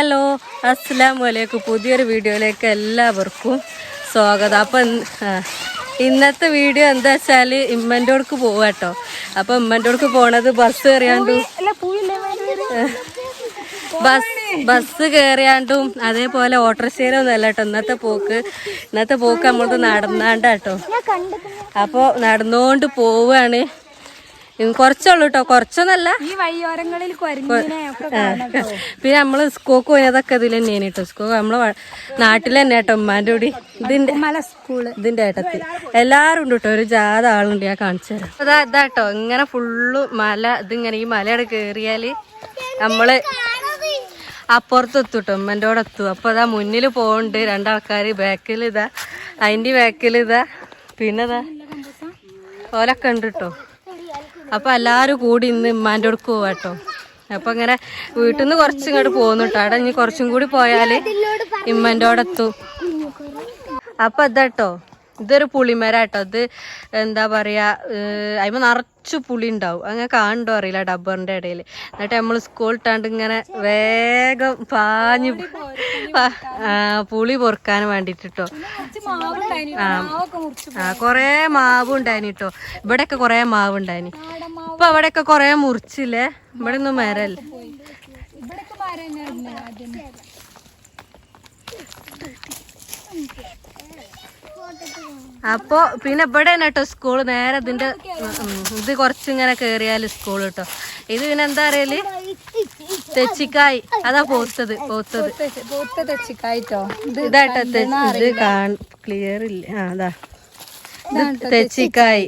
Hello, അസ്സലാമു അലൈക്കും. പുതിയൊരു വീഡിയോയിലേക്ക് എല്ലാവർക്കും സ്വാഗതം. അപ്പം ഇന്നത്തെ വീഡിയോ എന്താ വെച്ചാൽ ഇമ്മൻ്റോടക്ക് പോവാട്ടോ. അപ്പം ഇമ്മൻ്റോടക്ക് പോണത് ബസ് കയറിയാണ്ടും അതേപോലെ ഓട്ടോറിക്ഷയിലൊന്നും അല്ല കേട്ടോ ഇന്നത്തെ പോക്ക് നമ്മളത് നടന്നാണ്ടാട്ടോ. അപ്പോൾ നടന്നുകൊണ്ട് പോവുകയാണ്. കുറച്ചുള്ളൂ കേട്ടോ, കുറച്ചൊന്നല്ല. ഈ വഴിയോരങ്ങളിൽ പിന്നെ നമ്മള് സ്കൂൾക്ക് പോയതൊക്കെ ഇതിൽ തന്നെയാണ് കേട്ടോ. സ്കൂൾ നമ്മളെ നാട്ടിൽ തന്നെ കേട്ടോ. ഉമ്മാൻ്റെ കൂടി ഇതിന്റെ ഏട്ടത്തി എല്ലാരും ഉണ്ട് കേട്ടോ. ഒരു ജാഥ ആളുണ്ട്, ഞാൻ കാണിച്ചു തരാം. ഇതാട്ടോ ഇങ്ങനെ ഫുള്ള് മല. ഇതിങ്ങനെ ഈ മലയുടെ കേറിയാല് നമ്മള് അപ്പുറത്തെത്തും കേട്ടോ, ഉമ്മൻ്റെ കൂടെ എത്തും. അപ്പൊ അതാ മുന്നിൽ പോകണ്ട് രണ്ടാൾക്കാര്, ബാക്കിൽ ഇതാ, അതിന്റെ ബാക്കിൽ ഇതാ, പിന്നെ ഇതാ ഓലൊക്കെ ഉണ്ട് കേട്ടോ. അപ്പൊ എല്ലാരും കൂടി ഇന്ന് ഉമ്മാൻ്റെ അടുക്ക് പോവാട്ടോ. അപ്പൊ ഇങ്ങനെ വീട്ടിൽ നിന്ന് കുറച്ചിങ്ങോട്ട് പോകുന്നു കേട്ടോ. അവിടെ ഇനി കുറച്ചും കൂടി പോയാല് ഇമ്മൻ്റെ അവിടെ എത്തും. അപ്പൊ ഇതാട്ടോ, ഇതൊരു പുളിമരാട്ടോ. ഇത് എന്താ പറയാ, അതിന് നിറച്ചു പുളി ഉണ്ടാവും. അങ്ങനെ കാണണ്ടോ അറിയില്ല ഡബ്ബറിന്റെ ഇടയിൽ. എന്നിട്ട് നമ്മൾ സ്കൂൾ ഇട്ടാണ്ട് ഇങ്ങനെ വേഗം പാഞ്ഞു പുളി പൊറുക്കാൻ വേണ്ടിട്ടോ. കൊറേ മാവ് ഉണ്ടായിനി കേട്ടോ. ഇവിടെയൊക്കെ കൊറേ മാവ് ഉണ്ടായിനി. ഇപ്പൊ അവിടെയൊക്കെ കൊറേ മുറിച്ചില്ലേ. ഇവിടെ ഒന്നും മരല്ലേ. അപ്പൊ പിന്നെ ഇവിടെ തന്നെ കേട്ടോ സ്കൂള്. നേരെ ഇതിന്റെ ഇത് കുറച്ചിങ്ങനെ കേറിയാല് സ്കൂൾ കേട്ടോ. ഇത് പിന്നെ എന്താ അറിയല്, തെച്ചിക്കായ്. അതാ പോത്തത് തെച്ചിക്കായിട്ടോ. ഇതാട്ടോ ഇത് ക്ലിയർ ഇല്ല. അതാ തെച്ചിക്കായ്.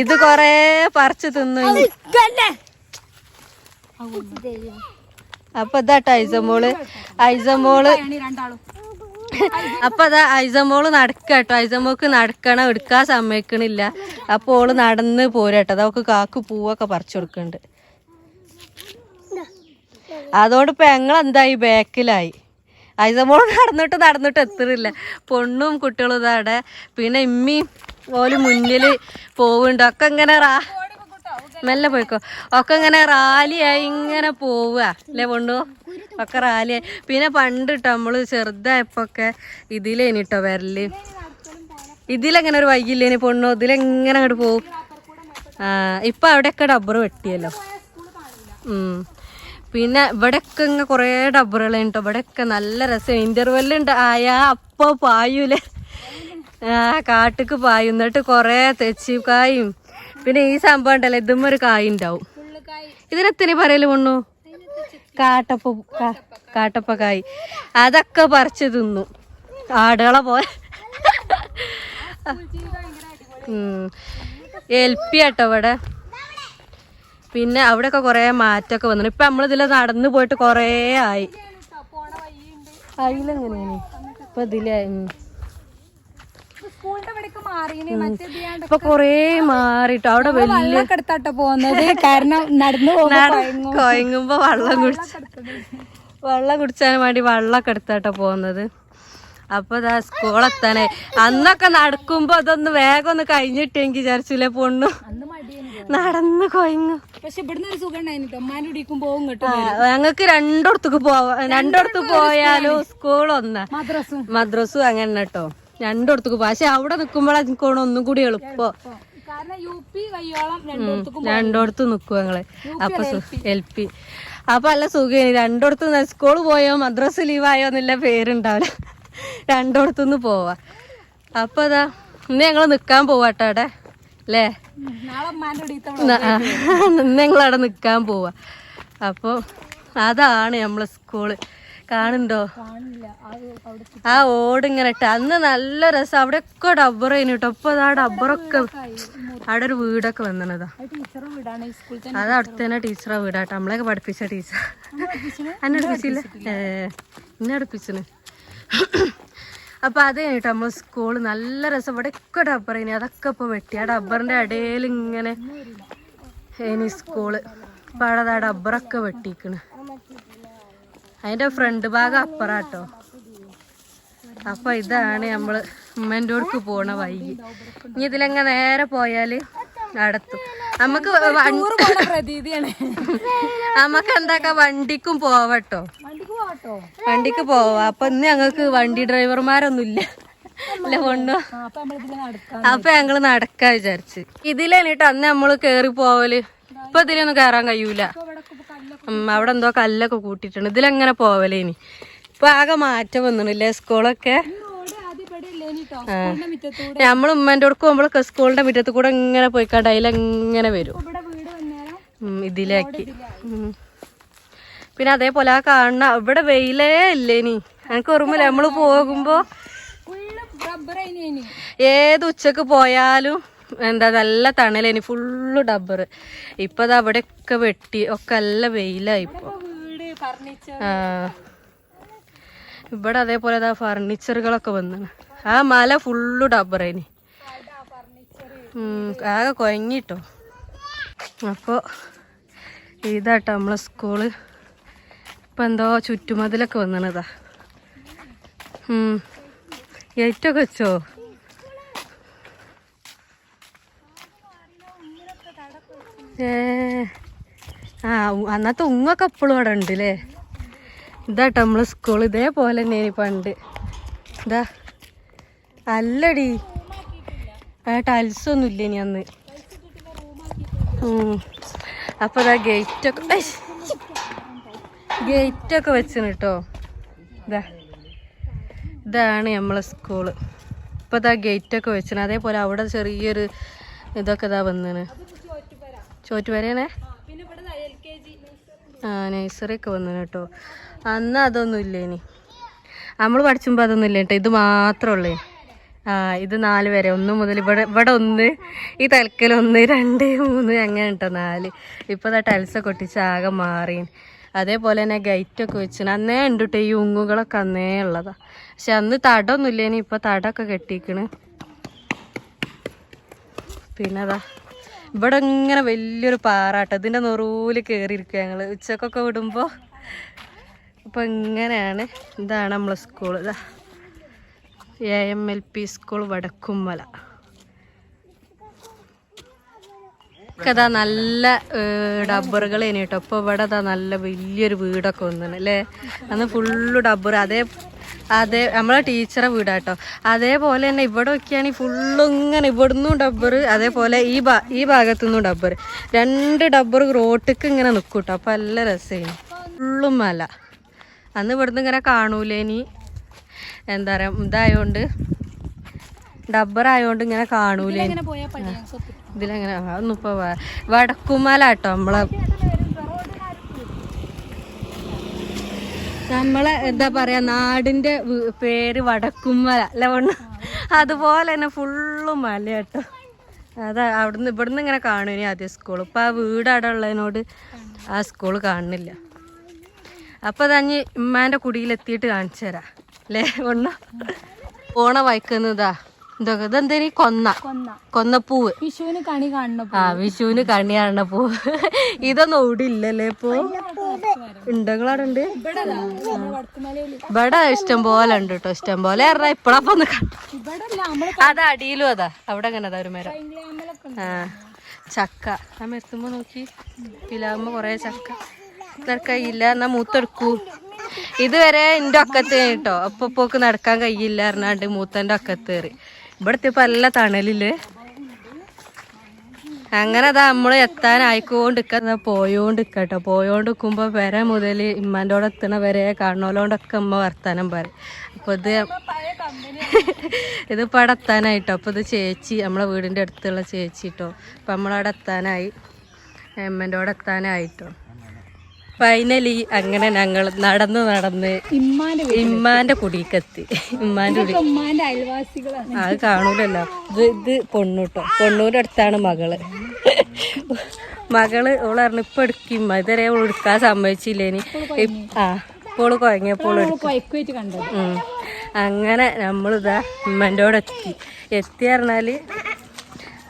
ഇത് കൊറേ പറിച്ച് തിന്നു. അപ്പൊ ഇതാട്ടോ ഐസമോള് അപ്പൊ അതാ ഐസമോള് നടക്കാട്ടോ. ഐസമോക്ക് നടക്കണം, എടുക്കാൻ സമ്മതിക്കണില്ല. അപ്പൊ ഓള് നടന്ന് പോരാട്ടോ. അതൊക്കെ കാക്ക് പൂവൊക്കെ പറിച്ചു കൊടുക്കണ്ട്. അതോട് ഇപ്പൊ ഞങ്ങളെന്തായി, ബാക്കിലായി. ഐസമോള് നടന്നിട്ട് എത്തുന്നില്ല. പൊണ്ണും കുട്ടികളും ഇതാടെ, പിന്നെ ഇമ്മയും ഓല് മുന്നില് പോവുണ്ട്. ഒക്കെ ഇങ്ങനെ മെല്ലെ പോയിക്കോ. ഒക്കെ ഇങ്ങനെ റാലിയായി ഇങ്ങനെ പോവുക അല്ലേ പൊണ്ണു? ഒക്കെ റാലിയായി. പിന്നെ പണ്ട് കേട്ടോ നമ്മള് ചെറുതായപ്പോക്കെ ഇതിലേനിട്ടോ വരല്. ഇതിലെങ്ങനെ ഒരു വൈകില്ലേനി പൊണ്ണു, ഇതിലെങ്ങനെ അങ്ങോട്ട് പോവും. ഇപ്പൊ അവിടെയൊക്കെ ഡബ്ബർ വെട്ടിയല്ലോ. പിന്നെ ഇവിടെയൊക്കെ ഇങ്ങനെ കൊറേ ഡബ്ബറുകളാണ് കേട്ടോ. ഇവിടെയൊക്കെ നല്ല രസം. ഇന്റർവെല്ലുണ്ട് ആയാ അപ്പൊ പായൂലേ, കാട്ടിക്ക് പായും. എന്നിട്ട് കൊറേ തെച്ചിക്കായും പിന്നെ ഈ സംഭവം ഉണ്ടല്ലോ, ഇതും ഒരു കായ് ഉണ്ടാവും. ഇതിനെത്തിന് പറയല് പൊണ്ണു? കാട്ടപ്പക്കായ്. അതൊക്കെ പറിച്ച് തിന്നു ആടുകളെ പോലെ. LP ആട്ടോ ഇവിടെ. പിന്നെ അവിടെയൊക്കെ കൊറേ മാറ്റമൊക്കെ വന്നു. ഇപ്പൊ നമ്മളിതില് നടന്നു പോയിട്ട് കൊറേ ആയി. അതിലെങ്ങനെയാണ് ഇപ്പൊ ഇതിലെ ഇപ്പൊ കൊറേ മാറിട്ടോ. അവിടെ വലിയ പോകുന്നത് കാരണം നടന്നു കൊയങ്ങുമ്പോ വെള്ളം കുടിച്ചാൻ വേണ്ടി വെള്ളമൊക്കെ എടുത്താട്ടോ പോകുന്നത്. അപ്പൊ ഇതാ സ്കൂളെത്താനേ. അന്നൊക്കെ നടക്കുമ്പോ അതൊന്ന് വേഗം ഒന്ന് കഴിഞ്ഞിട്ടെങ്കിൽ വിചാരിച്ചില്ലേ പൊണ്ണു, നടന്ന് കൊയങ്ങും. പക്ഷെ ഇവിടുന്ന് ഒരു സുഖം ഞങ്ങക്ക് രണ്ടിടത്തേക്ക് പോയാലും സ്കൂൾ ഒന്നാ, മദ്രസും അങ്ങനെ കേട്ടോ. രണ്ടിടത്തേക്ക് പോവാ. പക്ഷെ അവിടെ നിക്കുമ്പോഴാണ് ഒന്നും കൂടി എളുപ്പം. രണ്ടിടത്ത് നിക്കും ഞങ്ങള്. അപ്പൊ LP അപ്പൊ നല്ല സുഖം. രണ്ടിടത്ത് സ്കൂള് പോയോ മദ്രസ് ലീവായോ എന്നില്ല പേരുണ്ടാവില്ല. രണ്ടിടത്തുനിന്ന് പോവാ. അപ്പൊ അതാ ഇന്ന് ഞങ്ങള് നിക്കാൻ പോവാട്ടോ അവിടെ അല്ലേ. ഇന്ന് ഞങ്ങളവിടെ നിക്കാൻ പോവാ. അപ്പൊ അതാണ് നമ്മളെ സ്കൂള്. കാണുന്നുണ്ടോ ആ ഓട് ഇങ്ങനെ ഇട്ട്? അന്ന് നല്ല രസം. അവിടെയൊക്കെ ഡബ്ബർ കഴിഞ്ഞിട്ടോ. ഇപ്പൊ ആ ഡബ്ബറൊക്കെ അവിടെ ഒരു വീടൊക്കെ വന്നതാ. അത് അടുത്ത് തന്നെ ടീച്ചറെ വീടാട്ടോ. നമ്മളെയൊക്കെ പഠിപ്പിച്ച ടീച്ചർ. എന്നെ അടുപ്പിച്ചില്ല, എന്നെ അടുപ്പിച്ചിന്. അപ്പൊ അത് കഴിഞ്ഞിട്ട് നമ്മൾ സ്കൂള് നല്ല രസം. ഇവിടെയൊക്കെ ഡബ്ബർ ഇനി അതൊക്കെ ഇപ്പൊ വെട്ടി. ആ ഡബ്ബറിന്റെ ഇടയിൽ ഇങ്ങനെ ഇനി സ്കൂള്. ഇപ്പൊ അവിടെ ആ ഡബ്ബറൊക്കെ വെട്ടിക്കണ്. അതിന്റെ ഫ്രണ്ട് ഭാഗം അപ്പറാട്ടോ. അപ്പൊ ഇതാണ് നമ്മള് ഉമ്മൻ്റെ അടുക്ക് പോണ വഴി. ഇനി ഇതിലെങ്ങനെ നേരെ പോയാല് നടത്തും. നമുക്ക് പ്രതീതിയാണ്. നമുക്ക് എന്താക്കാ വണ്ടിക്കും പോവട്ടോ, വണ്ടിക്ക് പോവാ. അപ്പൊ ഇന്ന് ഞങ്ങൾക്ക് വണ്ടി ഡ്രൈവർമാരൊന്നും ഇല്ല അല്ല കൊണ്ടു. അപ്പൊ ഞങ്ങള് നടക്കാ വിചാരിച്ച്. ഇതിലേട്ടോ അന്ന് നമ്മള് കേറി പോവല്. ഇപ്പൊ ഇതിലൊന്നും കയറാൻ കഴിയൂല. അവിടെ എന്തോ കല്ലൊക്കെ കൂട്ടിട്ടുണ്ട്. ഇതിലെങ്ങനെ പോവലേനി. ഇപ്പൊ ആകെ മാറ്റം വന്നില്ലേ സ്കൂളൊക്കെ. നമ്മള് ഉമ്മന്റെ അടുക്ക് പോകുമ്പോഴൊക്കെ സ്കൂളിന്റെ മുറ്റത്ത് കൂടെ ഇങ്ങനെ പോയിക്കാണ്ട് അതിലെങ്ങനെ വരും ഇതിലേക്ക്. പിന്നെ അതേപോലെ ആ കാണുന്ന ഇവിടെ വെയിലേ ഇല്ലേനി. എനിക്ക് ഓർമ്മയില്ല നമ്മള് പോകുമ്പോ ഏത് ഉച്ചക്ക് പോയാലും എന്താ നല്ല തണലേനി, ഫുള്ള് ഡബ്ബർ. ഇപ്പൊ അത് അവിടെയൊക്കെ വെട്ടി ഒക്കെ നല്ല വെയിലായി ഇപ്പൊ. ഇവിടെ അതേപോലെ ഫർണിച്ചറുകളൊക്കെ വന്നാണ്. ആ മല ഫുള്ള് ഡബ്ബറേനി. ആകെ കുഴങ്ങിട്ടോ. അപ്പോൾ ഇതാട്ടോ നമ്മളെ സ്കൂള്. ഇപ്പം എന്തോ ചുറ്റുമതിലൊക്കെ വന്നതാ. ഗേറ്റൊക്കെ വെച്ചോ? അന്നത്തെ ഉങ്ങൊക്കെ എപ്പോഴും അവിടെ ഉണ്ട് അല്ലേ. ഇതാട്ടോ നമ്മളെ സ്കൂൾ. ഇതേപോലെ തന്നെയാണ് പണ്ട്. ഇതാ അല്ലടി ടൈൽസൊന്നും ഇല്ല ഇനി അന്ന്. അപ്പൊ ഇതാ ഗേറ്റൊക്കെ വെച്ചിന് കേട്ടോ. ഇതാണ് നമ്മളെ സ്കൂള്. ഇപ്പൊ ഇതാ ഗേറ്റൊക്കെ വെച്ചിന്. അതേപോലെ അവിടെ ചെറിയൊരു ഇതൊക്കെ ഇതാ വന്നിന്. ചോറ്റുവരേനെ നഴ്സറി ഒക്കെ വന്നിന് കേട്ടോ. അന്ന് അതൊന്നും ഇല്ലേനി. നമ്മൾ പഠിച്ചുമ്പോ അതൊന്നും ഇല്ല കേട്ടോ. ഇത് മാത്രമേ. ഇത് 4 വരെ. 1 മുതൽ ഇവിടെ 1, ഈ തലക്കൽ 1, 2, 3 അങ്ങനെ കേട്ടോ 4. ഇപ്പൊ ടൈൽസൊക്കെ ഒട്ടിച്ച് ആകെ മാറി. അതേപോലെ തന്നെ ഗൈറ്റൊക്കെ വെച്ചിന്. അന്നേ ഉണ്ട് കേട്ടോ ഈ ഉങ്ങുകളൊക്കെ അന്നേ ഉള്ളതാ. പക്ഷെ അന്ന് തടമൊന്നും ഇല്ലേനി. ഇപ്പൊ തടമൊക്കെ കെട്ടിക്കണ്. പിന്നെ അതാ ഇവിടെ ഇങ്ങനെ വലിയൊരു പാറാട്ടോ. ഇതിന്റെ നെറൂല് കയറിയിരിക്കുക ഞങ്ങള് ഉച്ചക്കൊക്കെ വിടുമ്പോ. അപ്പൊ ഇങ്ങനെയാണ്. ഇതാണ് നമ്മളെ സ്കൂള്. ഇതാ AMLP സ്കൂൾ വടക്കുംമല. അതാ നല്ല ഡബ്ബറുകൾ ഇനി കേട്ടോ. ഇപ്പൊ ഇവിടെ അതാ നല്ല വലിയൊരു വീടൊക്കെ വന്നിന് അല്ലേ. അന്ന് ഫുള്ള് ഡബ്ബർ. അതേ നമ്മളെ ടീച്ചറെ വീടാട്ടോ. അതേപോലെ തന്നെ ഇവിടെ ഒക്കെയാണെങ്കിൽ ഫുള്ള് ഇങ്ങനെ ഇവിടുന്നും ഡബ്ബർ, അതേപോലെ ഈ ഭാഗത്തുനിന്നും ഡബ്ബർ. 2 ഡബ്ബർ റോട്ടിക്ക് ഇങ്ങനെ നിൽക്കും കേട്ടോ. അപ്പൊ നല്ല രസമാണ്. ഫുള്ളും മല. അന്ന് ഇവിടുന്ന് ഇങ്ങനെ കാണൂലേനി. എന്താ പറയാ ഇതായോണ്ട് ഡബ്ബർ ആയോണ്ട് ഇങ്ങനെ കാണൂലേ. ഇതിലെങ്ങനെ അതൊന്നും ഇപ്പൊ വടക്കുമല കേട്ടോ. നമ്മളെ എന്താ പറയാ നാടിന്റെ പേര് വടക്കുമല അല്ല വണ്ണ. അതുപോലെ തന്നെ ഫുള്ളും മല കേട്ടോ. അതാ ഇവിടുന്ന് ഇങ്ങനെ കാണും ഇനി ആദ്യം സ്കൂൾ. ഇപ്പൊ ആ വീട് അവിടെ ഉള്ളതിനോട് ആ സ്കൂള് കാണുന്നില്ല. അപ്പൊ തഞ്ഞ് ഉമ്മാന്റെ കുടിയിലെത്തിയിട്ട് കാണിച്ചു തരാം അല്ലേ വണ്ണ. പോണ വയ്ക്കുന്നതാ ഇതൊക്കെ. ഇതെന്തേനി കൊന്നപ്പൂവ്. വിഷുവിന് കണി കാണുന്ന വിഷുവിന് കണി കാണുന്ന പൂവ്. ഇതൊന്നും ഓടില്ലല്ലേ ഇപ്പൊ. ഉണ്ടങ്ങളവിടെ ഉണ്ട്. ഇവിടെ ഇഷ്ടം പോലെ ഉണ്ട് കേട്ടോ. ഇഷ്ടം പോലെ പറഞ്ഞാ ഇപ്പഴപ്പൊ അത് അടിയിലും അതാ. അവിടെ അങ്ങനെ അതാ ഒരു മരം. ചക്ക ആ മെത്തുമ്പോ നോക്കി പിലാവുമ്പോ കൊറേ ചക്ക കയ്യില്ല. എന്നാ മൂത്തെടുക്കൂ. ഇതുവരെ എന്റെ ഒക്കത്ത് കേട്ടോ. അപ്പൊ പോക്ക് നടക്കാൻ കഴിയില്ല പറഞ്ഞാണ്ട് മൂത്തന്റെ ഒക്കത്ത് കയറി. ഇവിടുത്തെ ഇപ്പൊ നല്ല തണലില്. അങ്ങനെ അതാ നമ്മള് എത്താനായിക്കോണ്ടിരിക്ക പോയോണ്ടിരിക്കട്ടോ. പോയോണ്ടിരിക്കുമ്പോ വരെ മുതൽ ഇമ്മാൻ്റെ എത്തണ വരെ കാണുന്നോലോണ്ടൊക്കെ അമ്മ വർത്താനം പറയും. അപ്പൊ ഇതിപ്പോ അവിടെ എത്താനായിട്ടോ. അപ്പൊ ഇത് ചേച്ചി നമ്മളെ വീടിന്റെ അടുത്തുള്ള ചേച്ചി കേട്ടോ. അപ്പൊ നമ്മളവിടെ എത്താനായി. അമ്മൻ്റെ എത്താനായിട്ടോ. ഫൈനലി അങ്ങനെ ഞങ്ങൾ നടന്ന് ഇമ്മാന്റെ കുടിക്കെത്തി. ഇമ്മാന്റെ കുടി അത് കാണൂലല്ലോ. ഇത് പൊണ്ണൂട്ടോ. പൊണ്ണൂരുടെ അടുത്താണ് മകള്. ഓള് പറഞ്ഞു ഇപ്പൊ എടുക്കും. ഇതുവരെ ഓള് എടുക്കാൻ സമ്മതിച്ചില്ലേനി. ഇപ്പോള് കുഴങ്ങിയപ്പോൾ അങ്ങനെ നമ്മളിതാ ഇമ്മൻ്റെ എത്തി പറഞ്ഞാല്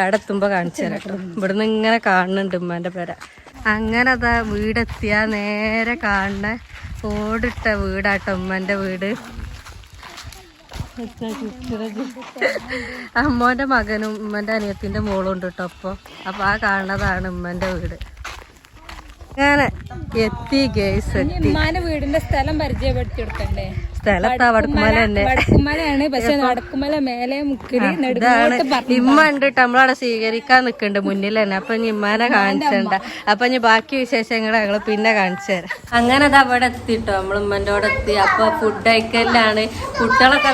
അവിടെ എത്തുമ്പോ കാണിച്ചു തരാം കേട്ടോ. ഇവിടുന്ന് ഇങ്ങനെ കാണുന്നുണ്ട് ഉമ്മാന്റെ പേര. അങ്ങനെ അതാ വീടെത്തിയാ നേരെ കാണുന്ന ഓടിട്ട വീടാട്ടോ ഉമ്മൻ്റെ വീട്. അമ്മോന്റെ മകനും ഉമ്മന്റെ അനിയത്തിന്റെ മോളും ഉണ്ട് കേട്ടോ. അപ്പൊ ആ കാണുന്നതാണ് ഉമ്മന്റെ വീട്. അങ്ങനെ എത്തി ഗേസ്, എത്തി. ഉമ്മാന്റെ വീടിന്റെ സ്ഥലം പരിചയപ്പെടുത്തി കൊടുക്കണ്ടേ? സ്ഥലത്താ വടക്കുമല തന്നെ. വടക്കുമലയാണ്, പക്ഷെ വടക്കുമല മേലെ മുക്കില് ഇമ്മ ഉണ്ട് ട്ടോ, നമ്മളവിടെ സ്വീകരിക്കാൻ നിക്കണ്ട് മുന്നിൽ തന്നെ. അപ്പൊ ഇനി ഇമ്മാനെ കാണിച്ചണ്ട. അപ്പൊ ഇനി ബാക്കി വിശേഷങ്ങൾ ഞങ്ങള് പിന്നെ കാണിച്ചു തരാം. അങ്ങനെ അത് അവിടെ എത്തിട്ടോ, നമ്മൾ ഉമ്മന്റെ അവിടെ എത്തി. അപ്പൊ ഫുഡ് കഴിക്കലാണ്. കുട്ടികളൊക്കെ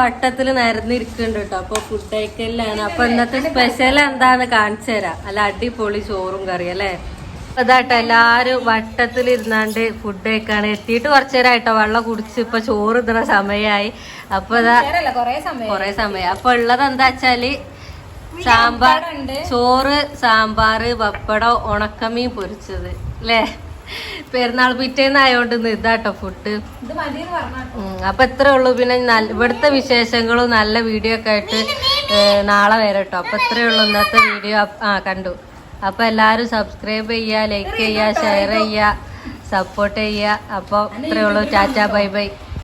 വട്ടത്തില് നിരന്നിരിക്കുന്നുണ്ട് കേട്ടോ. അപ്പൊ ഫുഡ് കഴിക്കലാണ്. അപ്പൊ ഇന്നത്തെ സ്പെഷ്യൽ എന്താന്ന് കാണിച്ചു തരാം. അല്ല അടിപൊളി ചോറും കറി അല്ലേ. അതാട്ടോ എല്ലാരും വട്ടത്തിലിരുന്നാണ്ട് ഫുഡ് കഴിക്കാണ്. എത്തിയിട്ട് കുറച്ചു നേരമായിട്ടോ, വെള്ളം കുടിച്ച് ഇപ്പൊ ചോറ് ഇടുന്ന സമയമായി. അപ്പൊ ഇതാ കൊറേ സമയം. അപ്പൊ ഉള്ളത് എന്താ വെച്ചാല് സാമ്പാർ, ചോറ്, സാമ്പാറ്, പപ്പടം, ഉണക്കമീൻ പൊരിച്ചത് അല്ലേ. പെരുന്നാൾ പിറ്റേന്നായോണ്ട് ഇതാട്ടോ ഫുഡ്. അപ്പൊ ഇത്രേ ഉള്ളൂ. പിന്നെ ഇവിടുത്തെ വിശേഷങ്ങളും നല്ല വീഡിയോ ഒക്കെ ആയിട്ട് നാളെ വരട്ടോ. അപ്പൊ ഇത്രേ ഉള്ളൂ ഇന്നത്തെ വീഡിയോ. കണ്ടു. അപ്പൊ എല്ലാരും സബ്സ്ക്രൈബ് ചെയ്യുക, ലൈക്ക് ചെയ്യുക, ഷെയർ ചെയ്യുക, സപ്പോർട്ട് ചെയ്യുക. അപ്പൊ ഇത്രേ ഉള്ളൂ. Tata, bye bye.